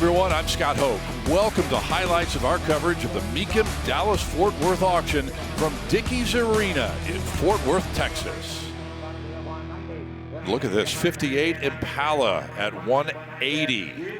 everyone, I'm Scott Hoke. Welcome to highlights of our coverage of the Mecum Dallas Fort Worth auction from Dickies Arena in Fort Worth, Texas. Look at this, 58 Impala at $180.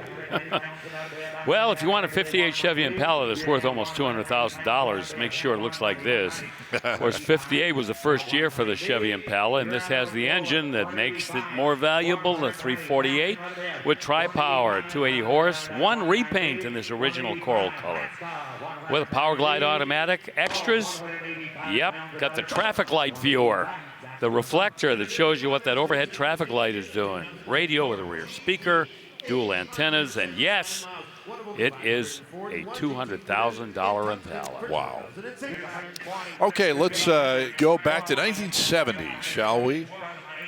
Well, if you want a 58 Chevy Impala that's worth almost $200,000, make sure it looks like this. Of course, 58 was the first year for the Chevy Impala, and this has the engine that makes it more valuable, the 348 with tri-power, 280 horse, one repaint in this original coral color. With a Power Glide automatic, extras, yep, got the traffic light viewer. The reflector that shows you what that overhead traffic light is doing. Radio with a rear speaker, dual antennas, and yes, it is a $200,000 Impala. Wow. Okay, let's go back to 1970, shall we?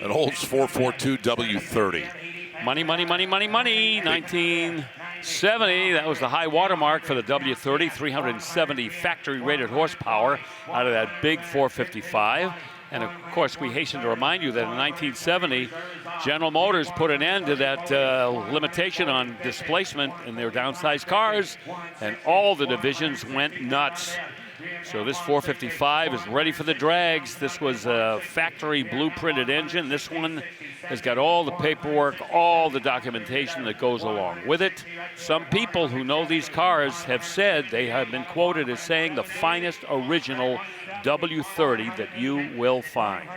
An Olds 442 W30. Money, money, money, money, money. 1970, that was the high watermark for the W30, 370 factory-rated horsepower out of that big 455. And of course, we hasten to remind you that in 1970, General Motors put an end to that limitation on displacement in their downsized cars, and all the divisions went nuts. So this 455 is ready for the drags. This was a factory blueprinted engine. This one has got all the paperwork, all the documentation that goes along with it. Some people who know these cars have said, they have been quoted as saying, the finest original W30 that you will find.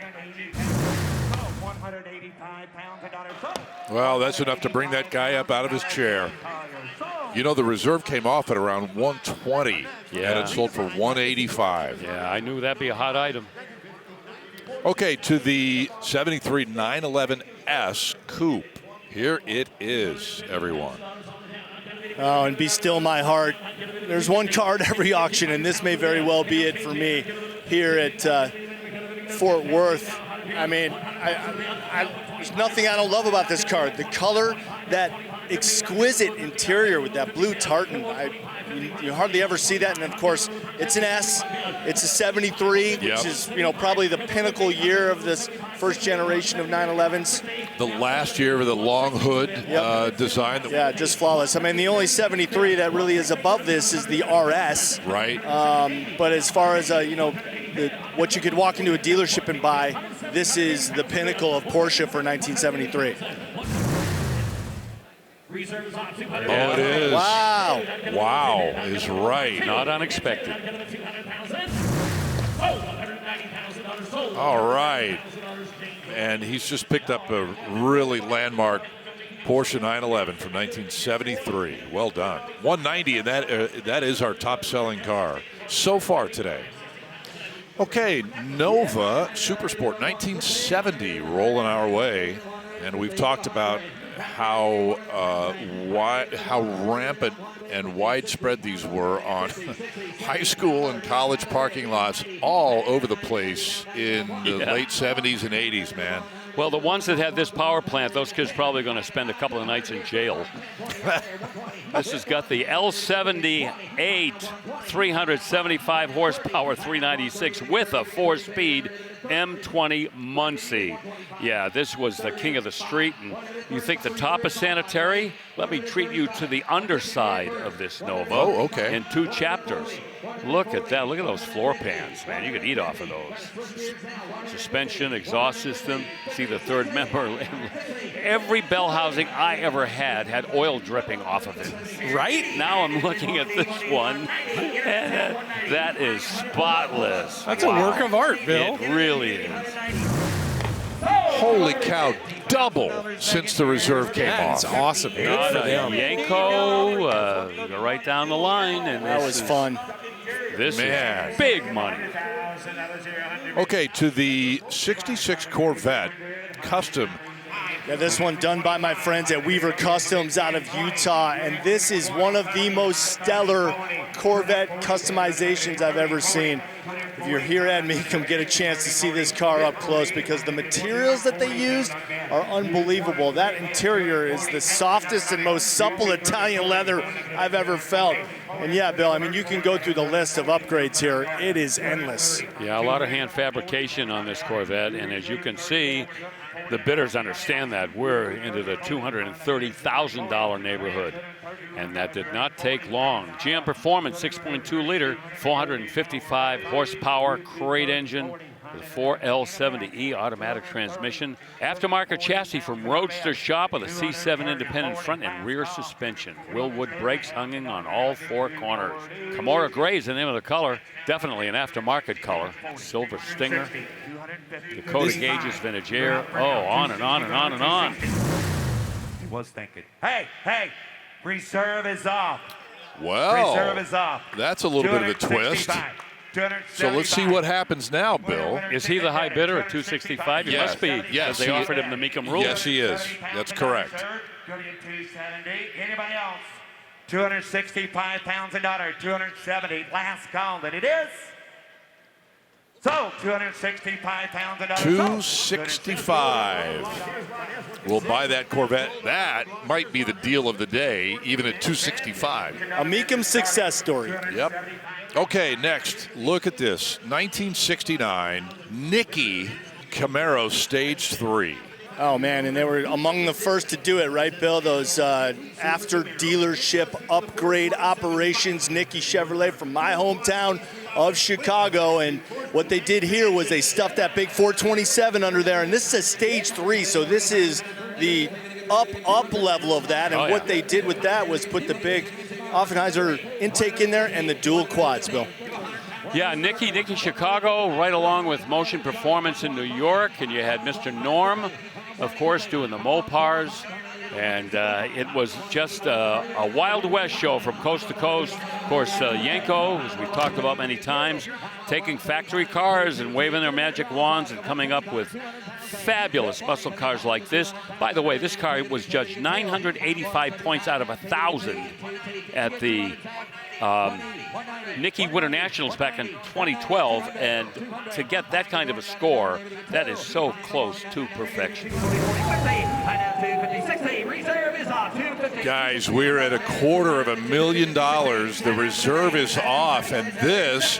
Well, that's enough to bring that guy up out of his chair. You know, the reserve came off at around 120, and it sold for 185. Yeah, I knew that'd be a hot item. Okay, to the 73 911S Coupe. Here it is, everyone. Oh, and be still my heart. There's one car at every auction, and this may very well be it for me here at Fort Worth. I mean, there's nothing I don't love about this car. The color, that exquisite interior with that blue tartan. You hardly ever see that, and of course, it's an S. It's a 73, which is, you know, probably the pinnacle year of this first generation of 911s. The last year with the long hood design. Yeah, just flawless. I mean, the only 73 that really is above this is the RS. Right. But as far as, you know, what you could walk into a dealership and buy, this is the pinnacle of Porsche for 1973. Oh, it is. Wow. Wow is right. Not unexpected. All right. And he's just picked up a really landmark Porsche 911 from 1973. Well done. 190, and that is our top-selling car so far today. Okay, Nova Supersport 1970 rolling our way, and we've talked about how rampant and widespread these were on high school and college parking lots all over the place in the late 70s and 80s, man. Well, the ones that had this power plant, those kids probably going to spend a couple of nights in jail. This has got the L78, 375 horsepower, 396 with a 4-speed M20 Muncie. Yeah, this was the king of the street. And you think the top is sanitary? Let me treat you to the underside of this Nova. Oh, okay. In 2 chapters. Look at that. Look at those floor pans, man. You could eat off of those. Suspension, exhaust system. See the third member. Every bell housing I ever had oil dripping off of it. Right? Now I'm looking at this one, and that is spotless. That's a work of art, Bill. It really is. Holy cow, double since the reserve came off. That's awesome. Good for them. Yanko, go right down the line. And That was fun. This is big money. Okay, to the 66 Corvette Custom. Yeah, this one done by my friends at Weaver Customs out of Utah, and this is one of the most stellar Corvette customizations I've ever seen. If you're here at Mecum, get a chance to see this car up close because the materials that they used are unbelievable. That interior is the softest and most supple Italian leather I've ever felt. And yeah, Bill, I mean, you can go through the list of upgrades here. It is endless. Yeah, a lot of hand fabrication on this Corvette, and as you can see, the bidders understand that. We're into the $230,000 neighborhood. And that did not take long. GM Performance, 6.2 liter, 455 horsepower, crate engine, with a 4L70E automatic transmission. Aftermarket chassis from Roadster Shop with a C7 independent front and rear suspension. Willwood brakes hanging on all four corners. Camaro Gray is the name of the color. Definitely an aftermarket color. Silver Stinger. Dakota gauges, vintage air. Oh, on and on and on and on. He was thinking, hey, reserve is off. Well, Reserve is off. that's a little bit of a twist. So let's see what happens now, Bill. Is he the high bidder at 265? He Yes. must be. Yes, They he- offered him the Mecum rule. Yes, he is. That's correct. Go to 270. Anybody else? 265 pounds a dollar. 270. Last call that it is. So 265 pounds a dollar. 265. We'll buy that Corvette. That might be the deal of the day, even at 265. A Mecum success story. Yep. Okay, next, look at this. 1969 Nickey Camaro Stage 3. Oh, man, and they were among the first to do it, right, Bill? Those after dealership upgrade operations, Nickey Chevrolet from my hometown of Chicago. And what they did here was they stuffed that big 427 under there. And this is a Stage 3, so this is the up level of that. And what they did with that was put the big Offenheiser intake in there and the dual quads, Bill. Yeah, Nickey Chicago, right along with Motion Performance in New York. And you had Mr. Norm, of course, doing the Mopars. And it was just a Wild West show from coast to coast. Of course, Yanko, as we've talked about many times, taking factory cars and waving their magic wands and coming up with fabulous muscle cars like this. By the way, this car was judged 985 points out of 1,000 at the Nickey Winter Nationals back in 2012, and to get that kind of a score, that is so close to perfection. Guys, we're at $250,000. The reserve is off, and this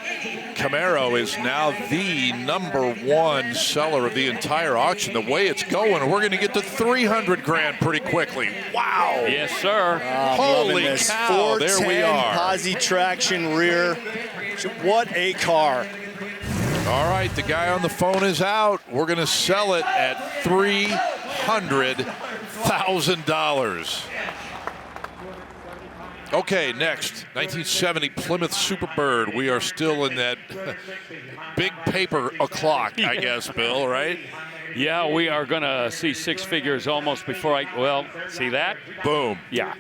Camaro is now the #1 seller of the entire auction. The way it's going, we're going to get to 300 grand pretty quickly. Wow. Yes, sir. Holy this cow, there we 410 are. Posi traction rear. What a car. All right, the guy on the phone is out. We're going to sell it at $300,000. Okay, next, 1970 Plymouth Superbird. We are still in that big paper o'clock, I guess, Bill, right? Yeah, we are going to see six figures almost before see that? Boom. Yeah.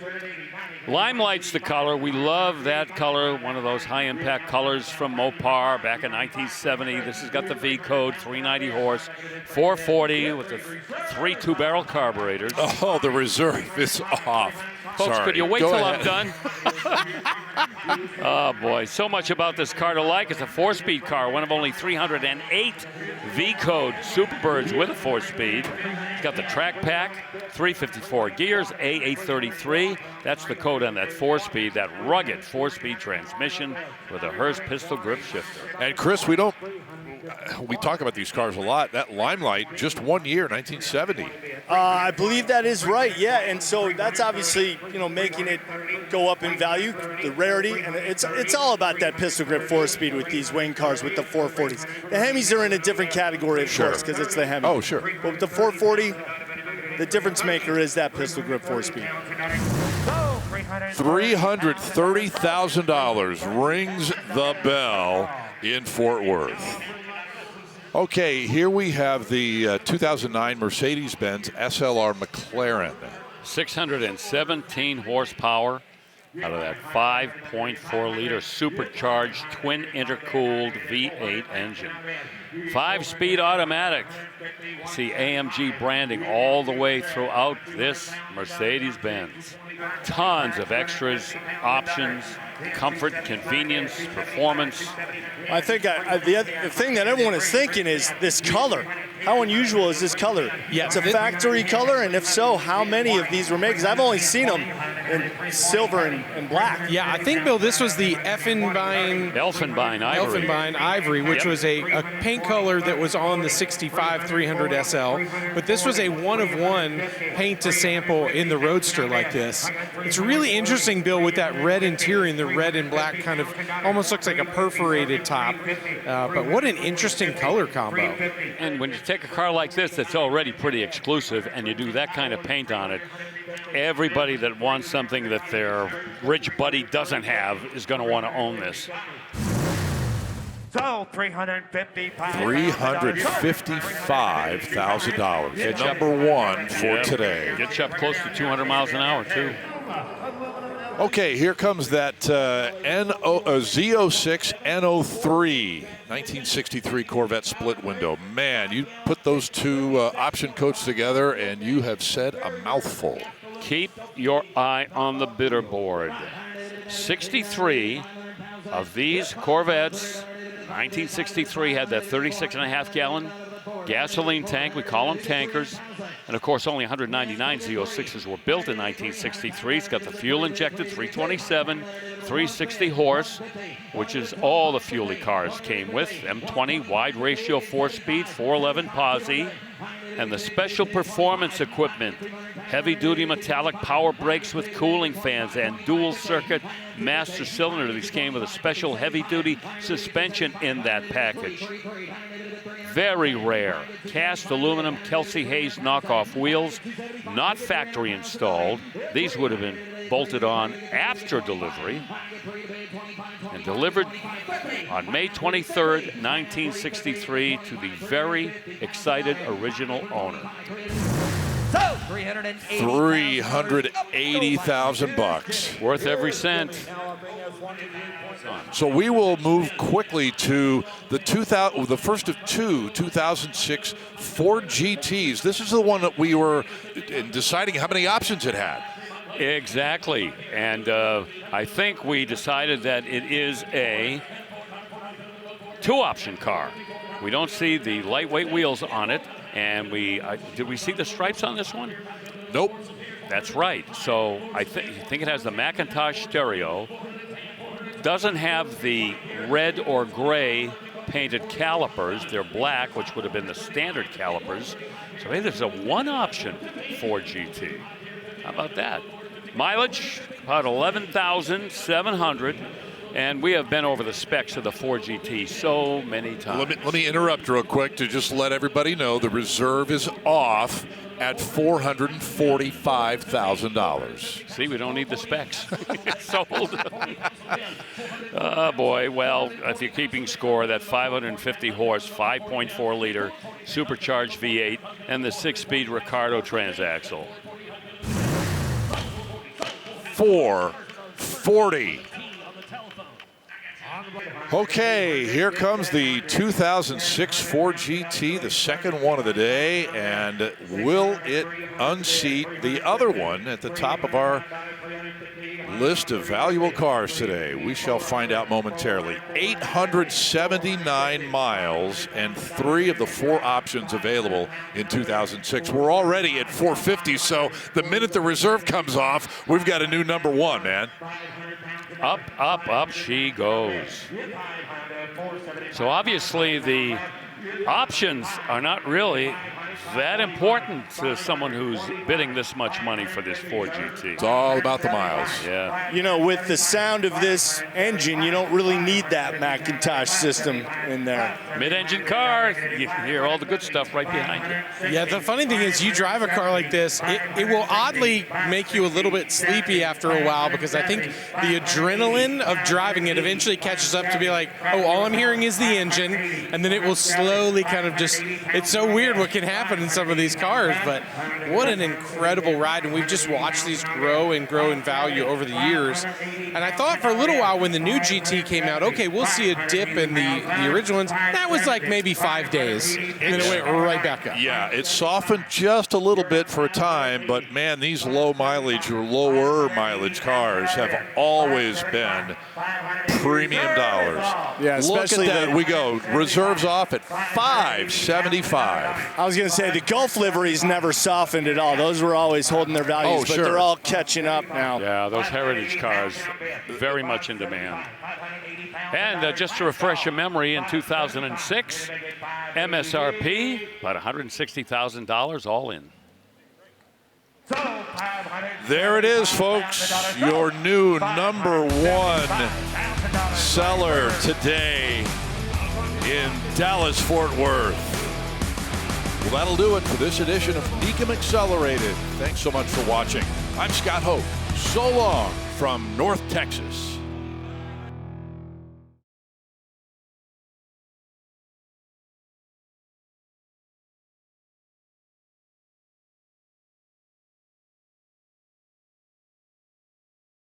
Limelight's the color. We love that color, one of those high-impact colors from Mopar back in 1970. This has got the V-code, 390 horse, 440 with the 3 two-barrel carburetors. Oh, the reserve is off. Folks, Sorry. could you wait Go till ahead. I'm done? Oh, boy. So much about this car to like. It's a 4-speed car, one of only 308 V-code Superbirds with a 4-speed. It's got the track pack, 354 gears, A833. That's the code on that 4-speed, that rugged 4-speed transmission with a Hurst pistol grip shifter. And, Chris, we talk about these cars a lot. That Limelight, just 1 year, 1970. I believe that is right, yeah, and so that's obviously, making it go up in value, the rarity, and it's all about that pistol grip 4-speed with these wing cars with the 440s. The Hemis are in a different category, of course, because it's the Hemi. Oh, sure. But with the 440, the difference maker is that pistol grip 4-speed. $330,000 rings the bell in Fort Worth. Okay, here we have the 2009 Mercedes-Benz SLR McLaren. 617 horsepower out of that 5.4-liter supercharged twin intercooled V8 engine. 5-speed automatic. See AMG branding all the way throughout this Mercedes-Benz. Tons of extras, options, comfort, convenience, performance. I think the thing that everyone is thinking is this color. how unusual is this color? Yeah, It's a factory color, and if so, how many of these were made? Because I've only seen them in silver and black. Yeah, I think, Bill, this was the Elfenbein Ivory, which was a paint color that was on the 65 300 SL. But this was a one-of-one paint to sample in the Roadster like this. It's really interesting, Bill, with that red interior and the red and black kind of almost looks like a perforated top. But what an interesting color combo. And when you take a car like this that's already pretty exclusive and you do that kind of paint on it, everybody that wants something that their rich buddy doesn't have is going to want to own this. So $355,000. $355,000. Number one for today. Gets you up close to 200 miles an hour, too. Okay, here comes that Z06 N03 1963 Corvette split window. Man, you put those two option coats together and you have said a mouthful. Keep your eye on the bidder board. 63 of these Corvettes, 1963, had that 36.5 gallon gasoline tank. We call them tankers. And of course, only 199 Z06s were built in 1963. It's got the fuel injected 327, 360 horse, which is all the fuelie cars came with. M20 wide ratio 4-speed, 411 posi, and the special performance equipment. Heavy-duty metallic power brakes with cooling fans and dual circuit master cylinder. These came with a special heavy-duty suspension in that package. Very rare. Cast aluminum Kelsey Hayes knockoff wheels, not factory installed. These would have been bolted on after delivery and delivered on May 23rd, 1963 to the very excited original owner. So $380,000. $380,000. Worth every cent. So we will move quickly to the first of two 2006 Ford GTs. This is the one that we were deciding how many options it had. Exactly. And I think we decided that it is a two-option car. We don't see the lightweight wheels on it. And did we see the stripes on this one? Nope. That's right. So I think it has the Macintosh stereo. Doesn't have the red or gray painted calipers. They're black, which would have been the standard calipers. So maybe there's a one-option Ford GT. How about that? Mileage, about 11,700. And we have been over the specs of the Ford GT so many times. Let me interrupt real quick to just let everybody know the reserve is off at $445,000. See, we don't need the specs. It's sold. Oh, boy. Well, if you're keeping score, that 550 horse, 5.4 liter supercharged V8 and the 6-speed Ricardo transaxle. 440. Okay, here comes the 2006 Ford GT, the second one of the day, and will it unseat the other one at the top of our list of valuable cars today? We shall find out momentarily. 879 miles and 3 of the 4 options available in 2006. We're already at 450, so the minute the reserve comes off, we've got a new number one, man. Up, up, up she goes. So obviously the options are not really that important to someone who's bidding this much money for this Ford GT. It's all about the miles. Yeah. You know, with the sound of this engine, you don't really need that Macintosh system in there. Mid-engine car, you hear all the good stuff right behind you. Yeah, the funny thing is you drive a car like this, it will oddly make you a little bit sleepy after a while because I think the adrenaline of driving it eventually catches up to be like, oh, all I'm hearing is the engine, and then it will slowly kind of just, it's so weird what can happen happen in some of these cars, but what an incredible ride. And we've just watched these grow and grow in value over the years. And I thought for a little while when the new GT came out, okay, we'll see a dip in the original ones. That was like maybe 5 days, and then it went right back up. Yeah, it softened just a little bit for a time, but man, these low mileage or lower mileage cars have always been premium dollars. Yeah, especially look at that. We go reserves off at $575. I was going to say the Gulf liveries never softened at all. Those were always holding their values, but they're all catching up now. Yeah, those heritage cars very much in demand. And just to refresh your memory, in 2006, MSRP about $160,000 all in. There it is, folks. Your new #1 seller today in Dallas, Fort Worth. Well, that'll do it for this edition of Mecum Accelerated. Thanks so much for watching. I'm Scott Hope. So long from North Texas.